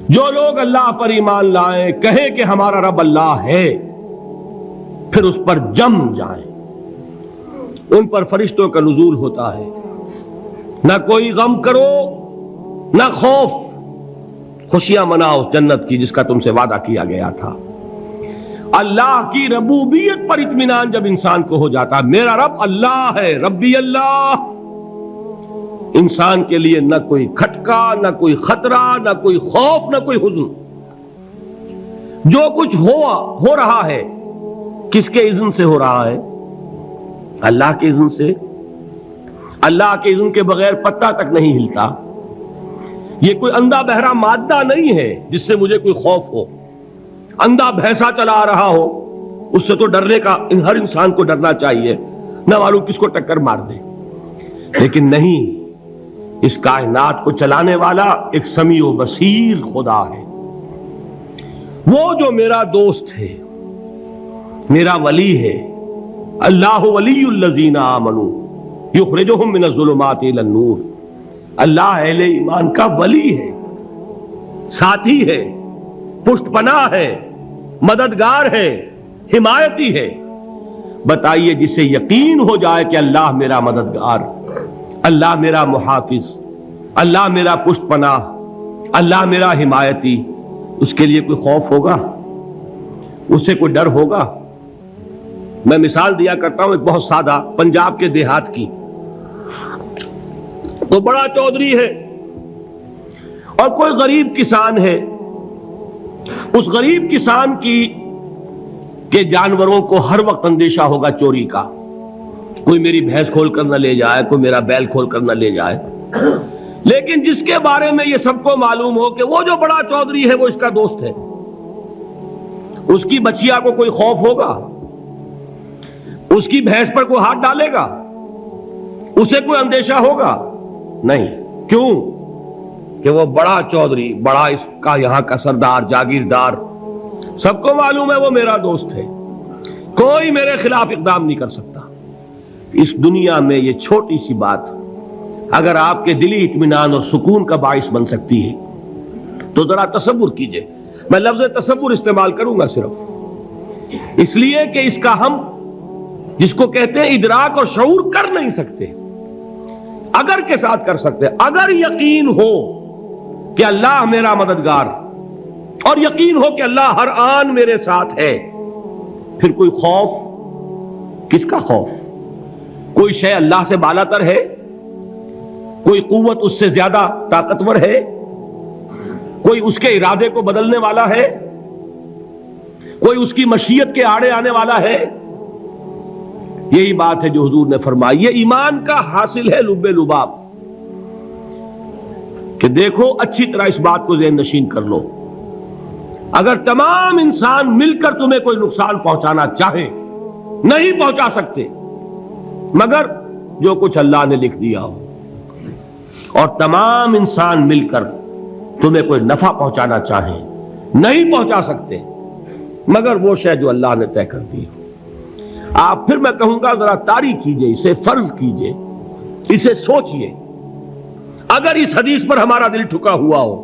جو لوگ اللہ پر ایمان لائیں، کہیں کہ ہمارا رب اللہ ہے، پھر اس پر جم جائیں، ان پر فرشتوں کا نزول ہوتا ہے، نہ کوئی غم کرو نہ خوف، خوشیاں مناؤ جنت کی جس کا تم سے وعدہ کیا گیا تھا۔ اللہ کی ربوبیت پر اطمینان جب انسان کو ہو جاتا، میرا رب اللہ ہے، ربی اللہ، انسان کے لیے نہ کوئی کھٹکا، نہ کوئی خطرہ، نہ کوئی خوف، نہ کوئی حزن۔ جو کچھ ہو رہا ہے کس کے اذن سے ہو رہا ہے؟ اللہ کے اذن سے۔ اللہ کے اذن کے بغیر پتہ تک نہیں ہلتا۔ یہ کوئی اندھا بہرا مادہ نہیں ہے جس سے مجھے کوئی خوف ہو۔ اندھا بھینسا چلا آ رہا ہو اس سے تو ڈرنے کا ہر انسان کو ڈرنا چاہیے، نہ معلوم کس کو ٹکر مار دے، لیکن نہیں، اس کائنات کو چلانے والا ایک سمیع و بصیر خدا ہے، وہ جو میرا دوست ہے، میرا ولی ہے۔ اللہ ولی الذین آمنوا یخرجہم من الظلمات الی النور۔ اللہ اہل ایمان کا ولی ہے، ساتھی ہے، پشت پناہ ہے، مددگار ہے، حمایتی ہے۔ بتائیے جسے یقین ہو جائے کہ اللہ میرا مددگار، اللہ میرا محافظ، اللہ میرا پشت پناہ، اللہ میرا حمایتی، اس کے لیے کوئی خوف ہوگا؟ اس سے کوئی ڈر ہوگا؟ میں مثال دیا کرتا ہوں ایک بہت سادہ، پنجاب کے دیہات کی۔ تو بڑا چودھری ہے اور کوئی غریب کسان ہے، اس غریب کسان کے جانوروں کو ہر وقت اندیشہ ہوگا چوری کا، کوئی میری بھینس کھول کر نہ لے جائے، کوئی میرا بیل کھول کر نہ لے جائے۔ لیکن جس کے بارے میں یہ سب کو معلوم ہو کہ وہ جو بڑا چودھری ہے وہ اس کا دوست ہے، اس کی بچیا کو کوئی خوف ہوگا؟ اس کی بھینس پر کوئی ہاتھ ڈالے گا؟ اسے کوئی اندیشہ ہوگا؟ نہیں۔ کیوں؟ کہ وہ بڑا چودھری، بڑا اس کا یہاں کا سردار، جاگیردار، سب کو معلوم ہے وہ میرا دوست ہے، کوئی میرے خلاف اقدام نہیں کر سکتا۔ اس دنیا میں یہ چھوٹی سی بات اگر آپ کے دلی اطمینان اور سکون کا باعث بن سکتی ہے تو ذرا تصور کیجئے۔ میں لفظ تصور استعمال کروں گا صرف اس لیے کہ اس کا ہم جس کو کہتے ہیں ادراک اور شعور کر نہیں سکتے، اگر کے ساتھ کر سکتے۔ اگر یقین ہو کہ اللہ میرا مددگار اور یقین ہو کہ اللہ ہر آن میرے ساتھ ہے، پھر کوئی خوف، کس کا خوف؟ کوئی شے اللہ سے بالا تر ہے؟ کوئی قوت اس سے زیادہ طاقتور ہے؟ کوئی اس کے ارادے کو بدلنے والا ہے؟ کوئی اس کی مشیت کے آڑے آنے والا ہے؟ یہی بات ہے جو حضور نے فرمائی، یہ ایمان کا حاصل ہے لب لباب، کہ دیکھو اچھی طرح اس بات کو ذہن نشین کر لو، اگر تمام انسان مل کر تمہیں کوئی نقصان پہنچانا چاہے نہیں پہنچا سکتے، مگر جو کچھ اللہ نے لکھ دیا ہو، اور تمام انسان مل کر تمہیں کوئی نفع پہنچانا چاہیں نہیں پہنچا سکتے، مگر وہ شے جو اللہ نے طے کر دی ہو۔ آپ پھر میں کہوں گا ذرا طاری کیجئے، اسے فرض کیجئے، اسے سوچئے، اگر اس حدیث پر ہمارا دل ٹھکا ہوا ہو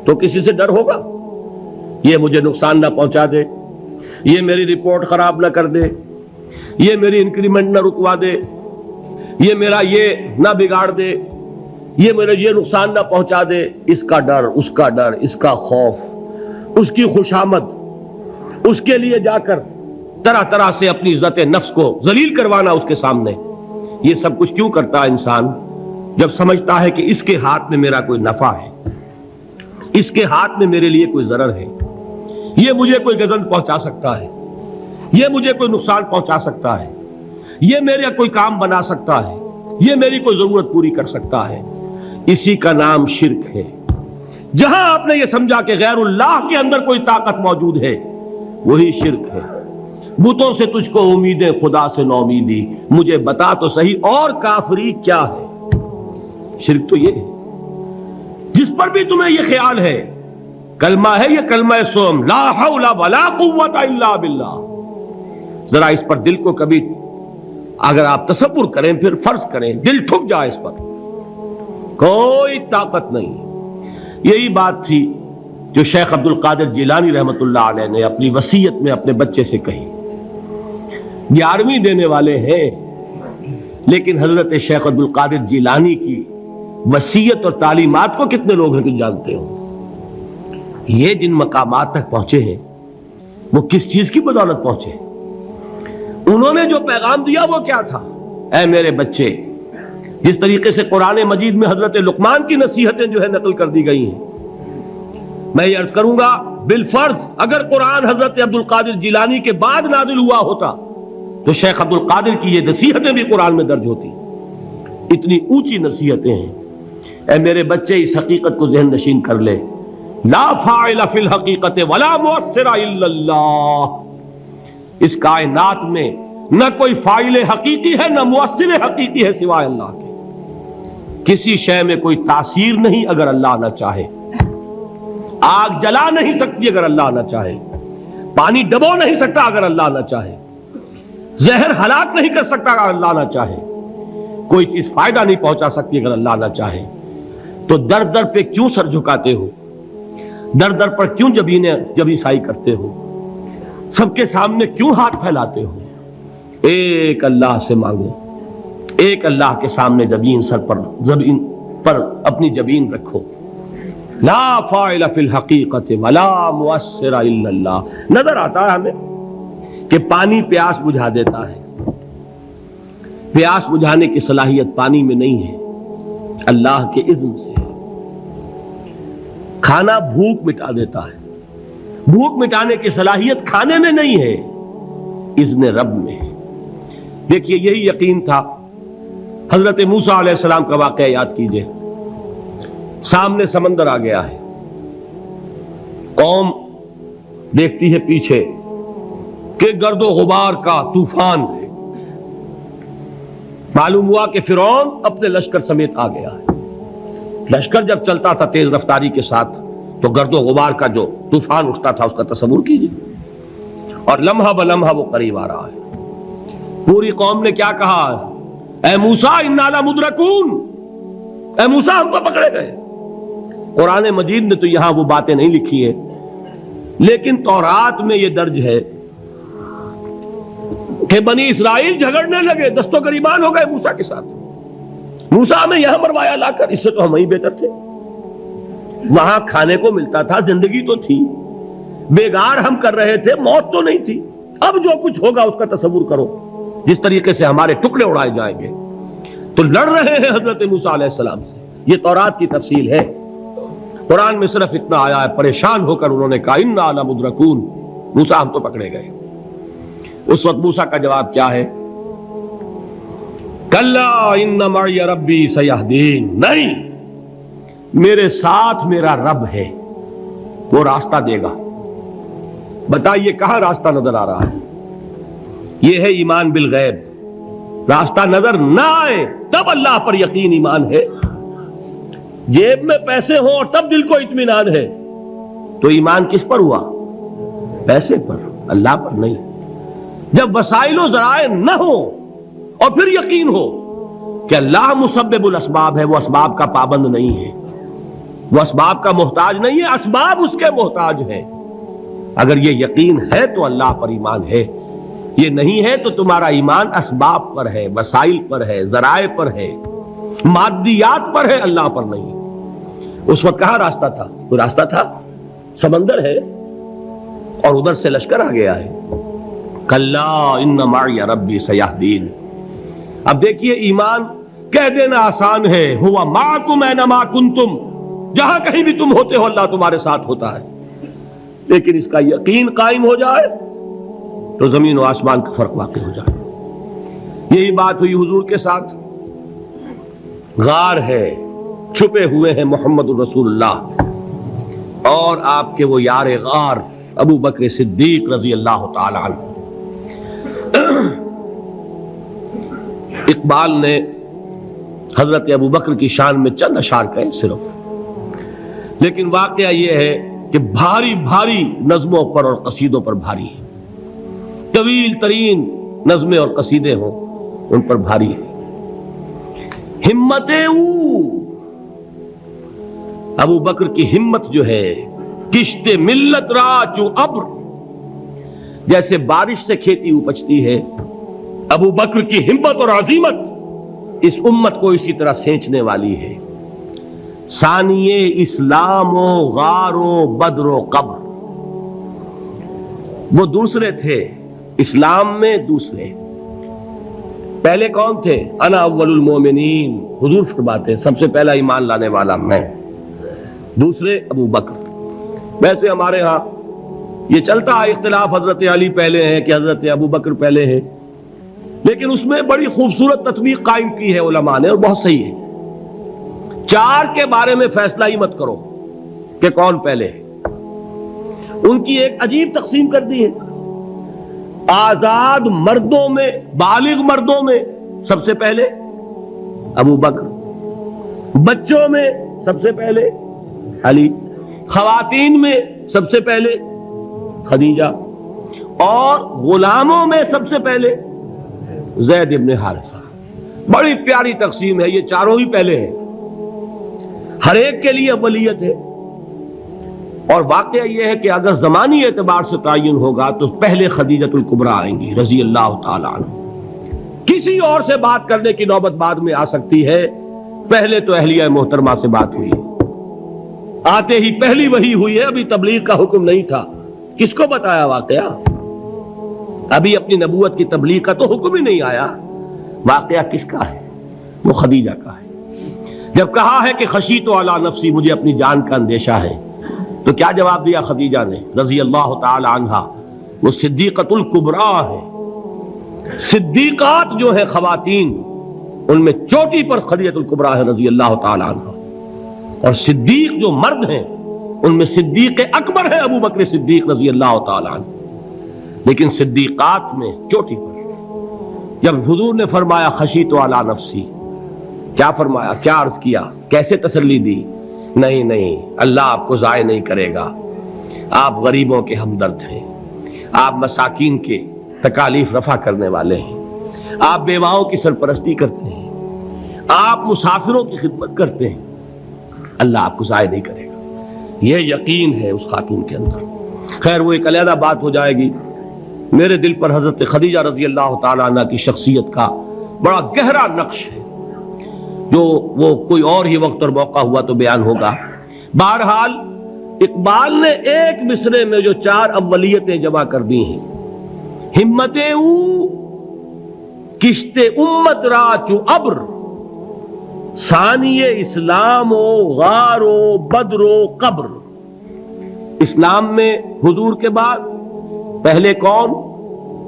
تو کسی سے ڈر ہوگا؟ یہ مجھے نقصان نہ پہنچا دے، یہ میری رپورٹ خراب نہ کر دے، یہ میری انکریمنٹ نہ رکوا دے، یہ میرا یہ نہ بگاڑ دے، یہ میرا یہ نقصان نہ پہنچا دے۔ اس کا ڈر، اس کا ڈر، اس کا خوف، اس کی خوشامد، اس کے لیے جا کر طرح طرح سے اپنی عزت نفس کو ذلیل کروانا اس کے سامنے، یہ سب کچھ کیوں کرتا ہے انسان؟ جب سمجھتا ہے کہ اس کے ہاتھ میں میرا کوئی نفع ہے، اس کے ہاتھ میں میرے لیے کوئی ضرر ہے، یہ مجھے کوئی گزن پہنچا سکتا ہے، یہ مجھے کوئی نقصان پہنچا سکتا ہے، یہ میرا کوئی کام بنا سکتا ہے، یہ میری کوئی ضرورت پوری کر سکتا ہے، اسی کا نام شرک ہے۔ جہاں آپ نے یہ سمجھا کہ غیر اللہ کے اندر کوئی طاقت موجود ہے، وہی شرک ہے۔ بتوں سے تجھ کو امیدیں، خدا سے نومیدی، مجھے بتا تو صحیح اور کافری کیا ہے؟ شرک تو یہ ہے۔ جس پر بھی تمہیں یہ خیال ہے، کلمہ ہے یہ کلمہ سوم، لا حول ولا قوت الا باللہ، ذرا اس پر دل کو کبھی اگر آپ تصور کریں، پھر فرض کریں، دل ٹھک جائے، اس پر کوئی طاقت نہیں۔ یہی بات تھی جو شیخ عبد القادر جیلانی رحمۃ اللہ علیہ نے اپنی وصیت میں اپنے بچے سے کہی. 11ویں دینے والے ہیں، لیکن حضرت شیخ عبد القادر جیلانی کی وصیت اور تعلیمات کو کتنے لوگ ہیں کہ جانتے ہو؟ یہ جن مقامات تک پہنچے ہیں وہ کس چیز کی بدولت پہنچے؟ انہوں نے جو پیغام دیا وہ کیا تھا؟ اے میرے بچے، جس طریقے سے قرآن مجید میں حضرت لقمان کی نصیحتیں جو ہے نقل کر دی گئی ہیں، میں یہ عرض کروں گا بالفرض اگر قرآن حضرت عبد القادر جیلانی کے بعد نازل ہوا ہوتا تو شیخ عبد القادر کی یہ نصیحتیں بھی قرآن میں درج ہوتی. اتنی اونچی نصیحتیں ہیں. اے میرے بچے، اس حقیقت کو ذہن نشین کر لے، لا فاعل فی الحقیقت ولا مؤثر الا اللہ. اس کائنات میں نہ کوئی فاعل حقیقی ہے نہ مؤثر حقیقی ہے سوائے اللہ کے. کسی شے میں کوئی تاثیر نہیں اگر اللہ نہ چاہے. آگ جلا نہیں سکتی اگر اللہ نہ چاہے. پانی ڈبو نہیں سکتا اگر اللہ نہ چاہے. زہر ہلاک نہیں کر سکتا اگر اللہ نہ چاہے. کوئی چیز فائدہ نہیں پہنچا سکتی اگر اللہ نہ چاہے. تو در در پہ کیوں سر جھکاتے ہو؟ در در پر کیوں جبیں سائی کرتے ہو؟ سب کے سامنے کیوں ہاتھ پھیلاتے ہو؟ ایک اللہ سے مانگو، ایک اللہ کے سامنے زمین پر اپنی جبین رکھو. لا فاعل فی الحقیقت ولا مؤثر الا اللہ. نظر آتا ہے ہمیں کہ پانی پیاس بجھا دیتا ہے. پیاس بجھانے کی صلاحیت پانی میں نہیں ہے، اللہ کے اذن سے. کھانا بھوک مٹا دیتا ہے، بھوک مٹانے کی صلاحیت کھانے میں نہیں ہے، اذن رب میں ہے. دیکھیے یہی یقین تھا. حضرت موسیٰ علیہ السلام کا واقعہ یاد کیجئے. سامنے سمندر آ گیا ہے، قوم دیکھتی ہے پیچھے کہ گرد و غبار کا طوفان ہے. معلوم ہوا کہ فرعون اپنے لشکر سمیت آ گیا ہے. لشکر جب چلتا تھا تیز رفتاری کے ساتھ تو گرد و غبار کا جو طوفان اٹھتا تھا اس کا تصور کیجیے. اور لمحہ بلمحہ وہ قریب آ رہا ہے. پوری قوم نے کیا کہا؟ اے موسیٰ انا لمدرکون، اے موسیٰ ہم کو پکڑے گئے. قرآن مجید نے تو یہاں وہ باتیں نہیں لکھی ہیں، لیکن تورات میں یہ درج ہے کہ بنی اسرائیل جھگڑنے لگے، دست و گریبان ہو گئے موسیٰ کے ساتھ. موسیٰ ہمیں یہاں مروایا لا کر، اس سے تو ہم ہی بہتر تھے. وہاں کھانے کو ملتا تھا، زندگی تو تھی، بیگار ہم کر رہے تھے، موت تو نہیں تھی. اب جو کچھ ہوگا اس کا تصور کرو، جس طریقے سے ہمارے ٹکڑے اڑائے جائیں گے. تو لڑ رہے ہیں حضرت موسیٰ علیہ السلام سے. یہ تورات کی تفصیل ہے. قرآن میں صرف اتنا آیا ہے، پریشان ہو کر انہوں نے کہا انا لمدرکون، موسیٰ ہم تو پکڑے گئے. اس وقت موسیٰ کا جواب کیا ہے؟ کلا ان معی ربی سیہدین. نہیں، میرے ساتھ میرا رب ہے، وہ راستہ دے گا. بتائیے کہاں راستہ نظر آ رہا ہے؟ یہ ہے ایمان بالغیب. راستہ نظر نہ آئے تب اللہ پر یقین ایمان ہے. جیب میں پیسے ہوں اور تب دل کو اطمینان ہے تو ایمان کس پر ہوا؟ پیسے پر، اللہ پر نہیں. جب وسائل و ذرائع نہ ہو اور پھر یقین ہو کہ اللہ مسبب الاسباب ہے، وہ اسباب کا پابند نہیں ہے، وہ اسباب کا محتاج نہیں ہے، اسباب اس کے محتاج ہیں. اگر یہ یقین ہے تو اللہ پر ایمان ہے. یہ نہیں ہے تو تمہارا ایمان اسباب پر ہے، وسائل پر ہے، ذرائع پر ہے، مادیات پر ہے، اللہ پر نہیں. اس وقت کہاں راستہ تھا؟ کوئی راستہ تھا؟ سمندر ہے اور ادھر سے لشکر آ گیا ہے. کلا ان معی ربی سیہدین. اب دیکھیے ایمان کہہ دینا آسان ہے، ہوا معکم اینما کنتم، جہاں کہیں بھی تم ہوتے ہو اللہ تمہارے ساتھ ہوتا ہے. لیکن اس کا یقین قائم ہو جائے تو زمین و آسمان کا فرق واقع ہو جائے. یہی بات ہوئی حضور کے ساتھ. غار ہے، چھپے ہوئے ہیں محمد الرسول اللہ اور آپ کے وہ یار غار ابو بکر صدیق رضی اللہ تعالی عنہ. اقبال نے حضرت ابو بکر کی شان میں چند اشعار کہے صرف، لیکن واقعہ یہ ہے کہ بھاری بھاری نظموں پر اور قصیدوں پر بھاری ہے. طویل ترین نظمیں اور قصیدے ہوں ان پر بھاری ہے. ہمت ابو بکر کی ہمت جو ہے کشت ملت را چو ابر، جیسے بارش سے کھیتی اپجتی ہے، ابو بکر کی ہمت اور عزیمت اس امت کو اسی طرح سینچنے والی ہے۔ ثانیے اسلام و غار و بدر و قبر، وہ دوسرے تھے اسلام میں، دوسرے پہلے کون تھے؟ انا اول المومنین، حضور فرماتے ہیں سب سے پہلا ایمان لانے والا میں، دوسرے ابو بکر۔ ویسے ہمارے ہاں یہ چلتا ہے اختلاف، حضرت علی پہلے ہیں کہ حضرت ابو بکر پہلے ہیں، لیکن اس میں بڑی خوبصورت تطبیق قائم کی ہے علماء نے، اور بہت صحیح ہے۔ چار کے بارے میں فیصلہ ہی مت کرو کہ کون پہلے ہے، ان کی ایک عجیب تقسیم کر دی ہے۔ آزاد مردوں میں، بالغ مردوں میں سب سے پہلے ابو بکر، بچوں میں سب سے پہلے علی، خواتین میں سب سے پہلے خدیجہ، اور غلاموں میں سب سے پہلے زید ابن حارثہ۔ بڑی پیاری تقسیم ہے، یہ چاروں ہی پہلے ہیں، ہر ایک کے لیے اولیت ہے۔ اور واقعہ یہ ہے کہ اگر زمانی اعتبار سے تعین ہوگا تو پہلے خدیجۃ الکبریٰ آئیں گی رضی اللہ تعالی عنہ، کسی اور سے بات کرنے کی نوبت بعد میں آ سکتی ہے، پہلے تو اہلیہ محترمہ سے بات ہوئی ہے، آتے ہی پہلی وحی ہوئی ہے، ابھی تبلیغ کا حکم نہیں تھا، کس کو بتایا واقعہ؟ ابھی اپنی نبوت کی تبلیغ کا تو حکم ہی نہیں آیا، واقعہ کس کا ہے؟ وہ خدیجہ کا ہے۔ جب کہا ہے کہ خشیت علی نفسی، مجھے اپنی جان کا اندیشہ ہے، تو کیا جواب دیا خدیجہ نے رضی اللہ تعالی عنہا؟ وہ صدیقۃ الکبریٰ ہے، صدیقات جو ہے خواتین ان میں چوٹی پر خدیجۃ الکبریٰ ہے رضی اللہ تعالی عنہا، اور صدیق جو مرد ہیں ان میں صدیق اکبر ہے ابو بکر صدیق رضی اللہ تعالی عنہ، لیکن صدیقات میں چوٹی پر۔ جب حضور نے فرمایا خشیت علی نفسی، کیا فرمایا، کیا عرض کیا، کیسے تسلی دی؟ نہیں نہیں، اللہ آپ کو ضائع نہیں کرے گا، آپ غریبوں کے ہمدرد ہیں، آپ مساکین کے تکالیف رفع کرنے والے ہیں، آپ بیواؤں کی سرپرستی کرتے ہیں، آپ مسافروں کی خدمت کرتے ہیں، اللہ آپ کو ضائع نہیں کرے گا۔ یہ یقین ہے اس خاتون کے اندر۔ خیر وہ ایک علیحدہ بات ہو جائے گی۔ میرے دل پر حضرت خدیجہ رضی اللہ تعالی عنہ کی شخصیت کا بڑا گہرا نقش ہے، جو وہ کوئی اور ہی وقت اور موقع ہوا تو بیان ہوگا۔ بہرحال اقبال نے ایک مصرے میں جو چار اولیتیں جمع کر دی ہیں، ہمتیں او کشت امت را چو ابر، ثانی اسلام و غار و بدر و قبر۔ اسلام میں حضور کے بعد پہلے کون؟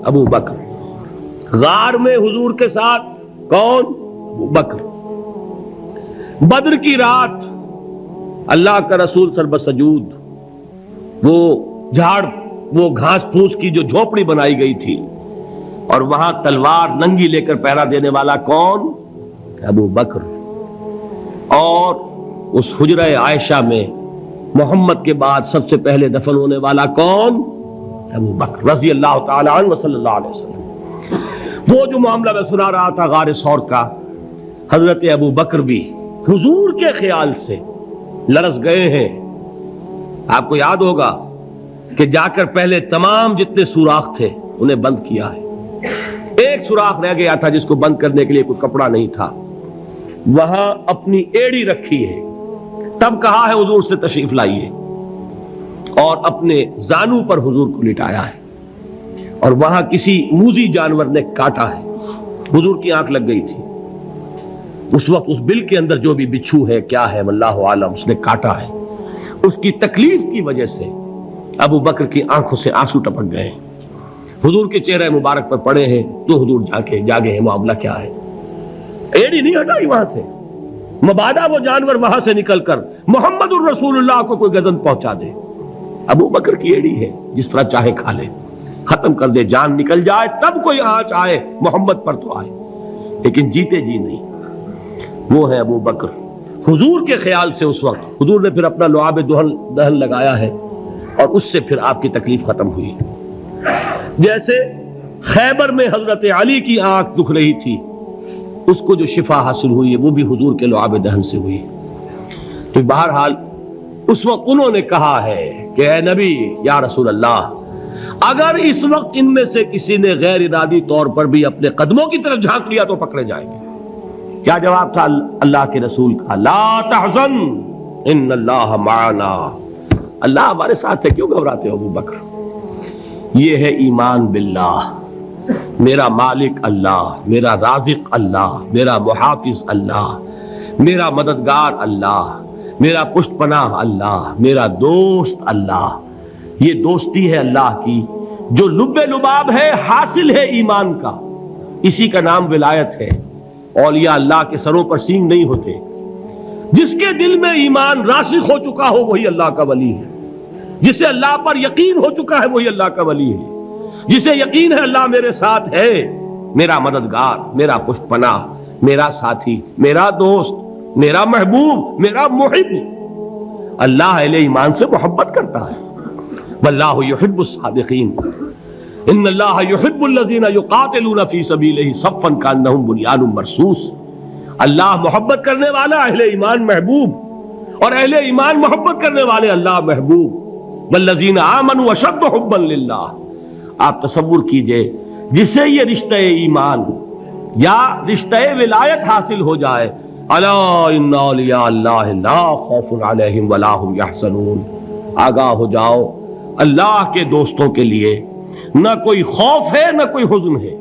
ابو بکر۔ غار میں حضور کے ساتھ کون؟ ابو بکر۔ بدر کی رات اللہ کا رسول سربسجود، وہ جھاڑ، وہ گھاس پھوس کی جو جھوپڑی بنائی گئی تھی، اور وہاں تلوار ننگی لے کر پہرا دینے والا کون؟ ابو بکر۔ اور اس حجرہ عائشہ میں محمد کے بعد سب سے پہلے دفن ہونے والا کون؟ ابو بکر رضی اللہ تعالی عنہ وصلی اللہ علیہ وسلم۔ وہ جو معاملہ میں سنا رہا تھا غار ثور کا، حضرت ابو بکر بھی حضور کے خیال سے لرز گئے ہیں۔ آپ کو یاد ہوگا کہ جا کر پہلے تمام جتنے سوراخ تھے انہیں بند کیا ہے، ایک سوراخ رہ گیا تھا جس کو بند کرنے کے لیے کوئی کپڑا نہیں تھا، وہاں اپنی ایڑی رکھی ہے، تب کہا ہے حضور سے تشریف لائیے، اور اپنے زانو پر حضور کو لٹایا ہے، اور وہاں کسی موذی جانور نے کاٹا ہے، حضور کی آنکھ لگ گئی تھی، اس وقت اس بل کے اندر جو بھی بچھو ہے کیا ہے واللہ عالم، اس نے کاٹا ہے، اس کی تکلیف کی وجہ سے ابو بکر کی آنکھوں سے آنسو ٹپک گئے، حضور کے چہرے مبارک پر پڑے ہیں، تو حضور جاگے ہیں، معاملہ کیا ہے؟ ایڑی نہیں ہٹائی وہاں سے، مبادا وہ جانور وہاں سے نکل کر محمد الرسول اللہ کو کوئی گزن پہنچا دے، ابو بکر کی ایڑی ہے، جس طرح چاہے کھا لے، ختم کر دے، جان نکل جائے تب کوئی آنچ آئے، محمد پر تو آئے، لیکن جیتے جی نہیں۔ وہ ہے ابو بکر۔ حضور کے خیال سے اس وقت حضور نے پھر اپنا لعاب دہن لگایا ہے، اور اس سے پھر آپ کی تکلیف ختم ہوئی۔ جیسے خیبر میں حضرت علی کی آنکھ دکھ رہی تھی، اس کو جو شفا حاصل ہوئی ہے وہ بھی حضور کے لعاب دہن سے ہوئی۔ تو بہرحال اس وقت انہوں نے کہا ہے کہ اے نبی یا رسول اللہ، اگر اس وقت ان میں سے کسی نے غیر ارادی طور پر بھی اپنے قدموں کی طرف جھانک لیا تو پکڑے جائیں گے۔ کیا جواب تھا اللہ کے رسول کا؟ لا تحزن ان اللہ معنا، اللہ ہمارے ساتھ ہے، کیوں گھبراتے ہو ابو بکر؟ یہ ہے ایمان باللہ، میرا مالک اللہ، میرا رازق اللہ، میرا محافظ اللہ، میرا مددگار اللہ، میرا پشت پناہ اللہ، میرا دوست اللہ۔ یہ دوستی ہے اللہ کی جو لب لباب ہے، حاصل ہے ایمان کا، اسی کا نام ولایت ہے۔ اولیاء اللہ کے سروں پر سینگ نہیں ہوتے، جس کے دل میں ایمان راسخ ہو چکا ہو وہی اللہ کا ولی ہے، جسے اللہ پر یقین ہو چکا ہے وہی اللہ کا ولی ہے، جسے یقین ہے اللہ میرے ساتھ ہے، میرا مددگار، میرا پشت پناہ، میرا ساتھی، میرا دوست، میرا محبوب، میرا محب۔ اللہ اہل ایمان سے محبت کرتا ہے۔ واللہ یحب الصادقین، ان اللہ یحب الذین یقاتلون فی سبیلہ صفا کانہم بنیان مرصوص۔ اللہ محبت کرنے والا، اہل ایمان محبوب، اور اہل ایمان محبت کرنے والے اللہ محبوب۔ والذین آمنوا اشد حبا للہ۔ آپ تصور کیجئے جسے یہ رشتہ ایمان یا رشتہ ولایت حاصل ہو جائے، الا ان اولیاء اللہ لا خوف علیہم ولا هم یحزنون، آگاہ ہو جاؤ، اللہ کے دوستوں کے لیے نہ کوئی خوف ہے نہ کوئی حزن ہے۔